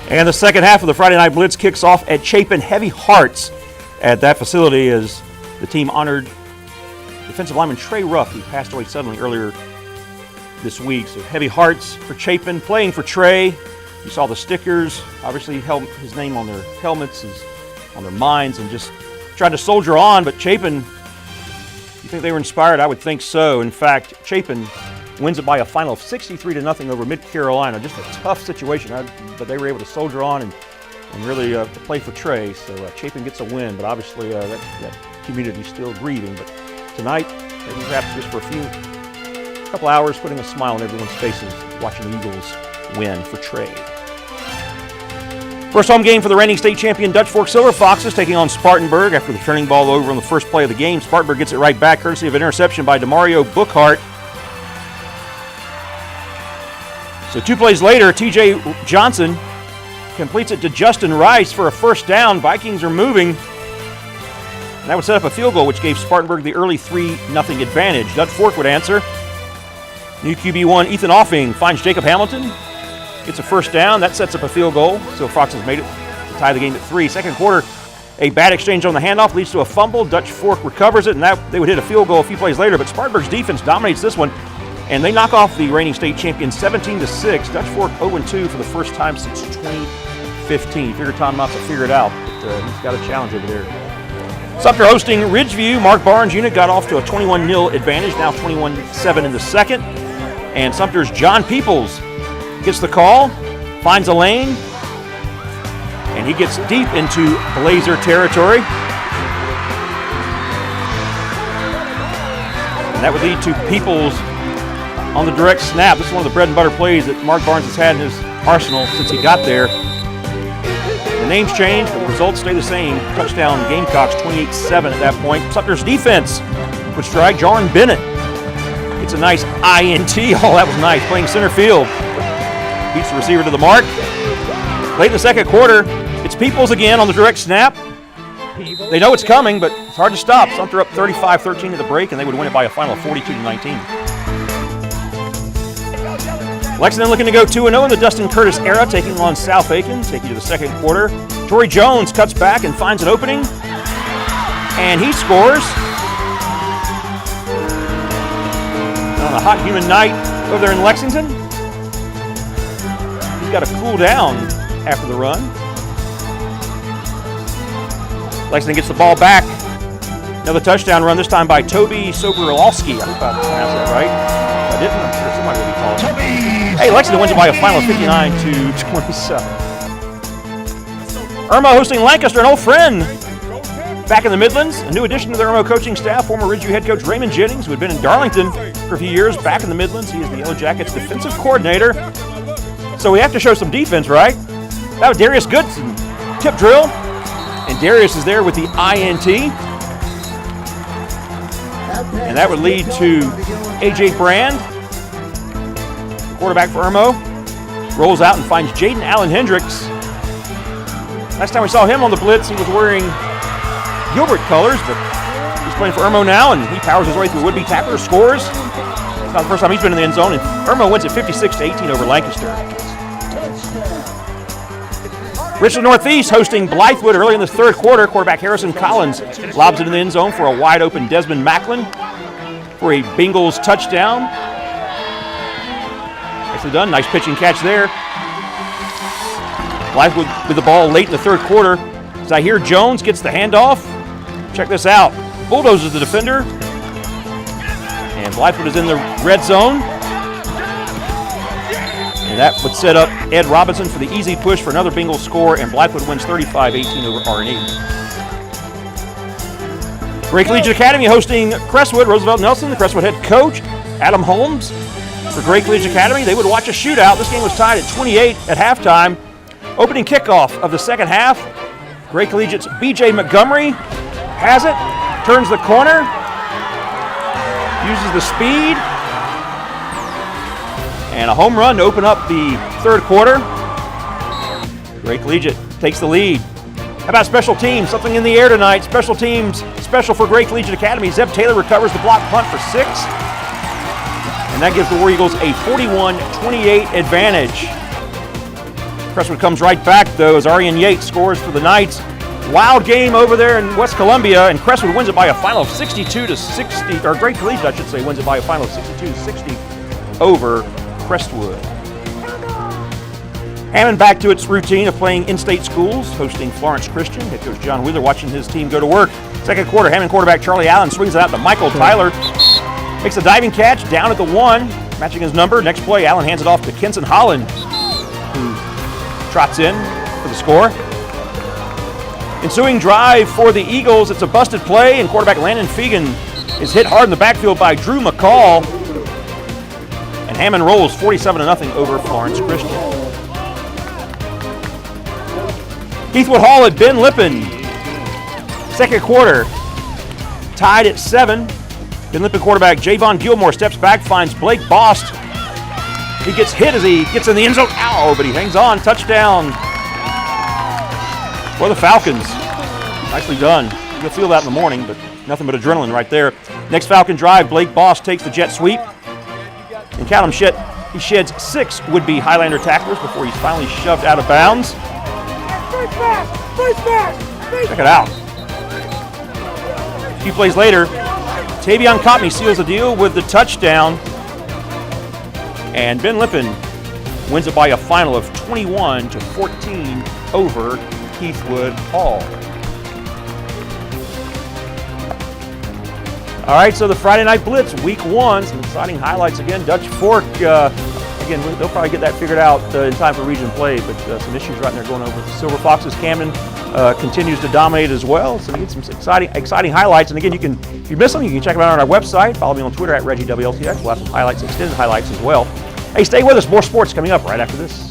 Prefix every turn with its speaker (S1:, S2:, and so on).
S1: And the second half of the Friday Night Blitz kicks off at Chapin. Heavy hearts at that facility as the team honored defensive lineman Trey Ruff, who passed away suddenly earlier this week. So heavy hearts for Chapin, playing for Trey. You saw the stickers, obviously his name on their helmets, on their minds, and just tried to soldier on. But Chapin, you think they were inspired? I would think so. In fact, Chapin wins it by a final of 63-0 over MidCarolina. Just a tough situation, but they were able to soldier on and really play for Trey. So Chapin gets a win, but obviously that community's still grieving. But tonight, maybe perhaps just for a couple hours, putting a smile on everyone's faces, watching the Eagles win for Trey. First home game for the reigning state champion Dutch Fork Silver Foxes, taking on Spartanburg after the turning ball over on the first play of the game. Spartanburg gets it right back, courtesy of an interception by DeMario Bookhart. So 2 plays later, TJ Johnson completes it to Justin Rice for a first down. Vikings are moving. And that would set up a field goal, which gave Spartanburg the early 3-0 advantage. Dutch Fork would answer. New QB1 Ethan Offing finds Jacob Hamilton. Gets a first down. That sets up a field goal. So Foxes made it to tie the game at 3. Second quarter, a bad exchange on the handoff leads to a fumble. Dutch Fork recovers it, and they would hit a field goal a few plays later. But Spartanburg's defense dominates this one, and they knock off the reigning state champion 17-6. Dutch Fork 0-2 for the first time since 2015. Figure Tom Knotts will figure it out, but he's got a challenge over there. Sumpter hosting Ridgeview. Mark Barnes' unit got off to a 21-0 advantage, now 21-7 in the second. And Sumpter's John Peoples gets the call, finds a lane, and he gets deep into Blazer territory. And that would lead to Peoples on the direct snap. This is one of the bread and butter plays that Mark Barnes has had in his arsenal since he got there. The names change, but the results stay the same. Touchdown Gamecocks 28-7 at that point. Sumter's defense would strike. Jarn Bennett gets a nice INT. Oh, that was nice. Playing center field. Beats the receiver to the mark. Late in the second quarter, it's Peoples again on the direct snap. They know it's coming, but it's hard to stop. Sumpter up 35-13 at the break, and they would win it by a final of 42-19. Lexington looking to go 2-0 in the Dustin Curtis era, taking on South Aiken. Take you to the second quarter. Torrey Jones cuts back and finds an opening, and he scores. On a hot, humid night over there in Lexington, he's got to cool down after the run. Lexington gets the ball back. Another touchdown run, this time by Toby Soberlowski. I hope I pronounced that right. If I didn't, I'm sure somebody will be calling. Hey, Lexington wins it by a final of 59-27. Irmo hosting Lancaster, an old friend back in the Midlands. A new addition to the Irmo coaching staff, former Ridgeview head coach Raymond Jennings, who had been in Darlington for a few years, back in the Midlands. He is the Yellow Jackets defensive coordinator. So we have to show some defense, right? That was Darius Goodson, tip drill. And Darius is there with the INT. And that would lead to A.J. Brand, quarterback for Irmo. Rolls out and finds Jaden Allen Hendricks. Last time we saw him on the blitz, he was wearing Gilbert colors, but he's playing for Irmo now, and he powers his way through would-be tackler, scores. It's not the first time he's been in the end zone, and Irmo wins at 56-18 over Lancaster. Richland Northeast hosting Blythewood early in the third quarter. Quarterback Harrison Collins lobs it in the end zone for a wide-open Desmond Macklin for a Bengals touchdown. Nicely done. Nice pitch and catch there. Blythewood with the ball late in the third quarter. Zahir Jones gets the handoff. Check this out. Bulldozes the defender. And Blythewood is in the red zone. And that would set up Ed Robinson for the easy push for another Bengals score, and Blythewood wins 35-18 over R&E. Gray Collegiate Academy hosting Crestwood. Roosevelt Nelson, the Crestwood head coach. Adam Holmes for Gray Collegiate Academy. They would watch a shootout. This game was tied at 28 at halftime. Opening kickoff of the second half. Gray Collegiate's B.J. Montgomery has it, turns the corner, uses the speed, and a home run to open up the third quarter. Gray Collegiate takes the lead. How about special teams? Something in the air tonight. Special teams, special for Gray Collegiate Academy. Zeb Taylor recovers the block punt for 6. And that gives the War Eagles a 41-28 advantage. Crestwood comes right back, though, as Arian Yates scores for the Knights. Wild game over there in West Columbia, and Crestwood wins it by a final of 62-60, or Great Collegiate, I should say, wins it by a final of 62-60 over Crestwood. Hammond back to its routine of playing in-state schools, hosting Florence Christian. Head coach John Wheeler watching his team go to work. Second quarter, Hammond quarterback Charlie Allen swings it out to Michael Tyler. Makes a diving catch down at the 1, matching his number. Next play, Allen hands it off to Kenson Holland, who trots in for the score. Ensuing drive for the Eagles. It's a busted play, and quarterback Landon Fegan is hit hard in the backfield by Drew McCall. And Hammond rolls 47-0 over Florence Christian. Heathwood Hall at Ben Lippen. Second quarter, tied at 7. Ben Lippen quarterback Javon Gilmore steps back, finds Blake Bost. He gets hit as he gets in the end zone. Ow, but he hangs on. Touchdown for the Falcons. Nicely done. You'll feel that in the morning, but nothing but adrenaline right there. Next Falcon drive, Blake Bost takes the jet sweep. And count him, he sheds 6 would-be Highlander tacklers before he's finally shoved out of bounds. Check it out. A few plays later, Tavion Cotney seals the deal with the touchdown. And Ben Lippen wins it by a final of 21-14 over Heathwood Hall. All right, so the Friday Night Blitz, Week 1, some exciting highlights again. Dutch Fork, again, they'll probably get that figured out in time for region play, but some issues right there going over with the Silver Foxes. Camden continues to dominate as well, so we get some exciting highlights. And again, if you miss them, you can check them out on our website. Follow me on Twitter at ReggieWLTX. We'll have some highlights, extended highlights as well. Hey, stay with us. More sports coming up right after this.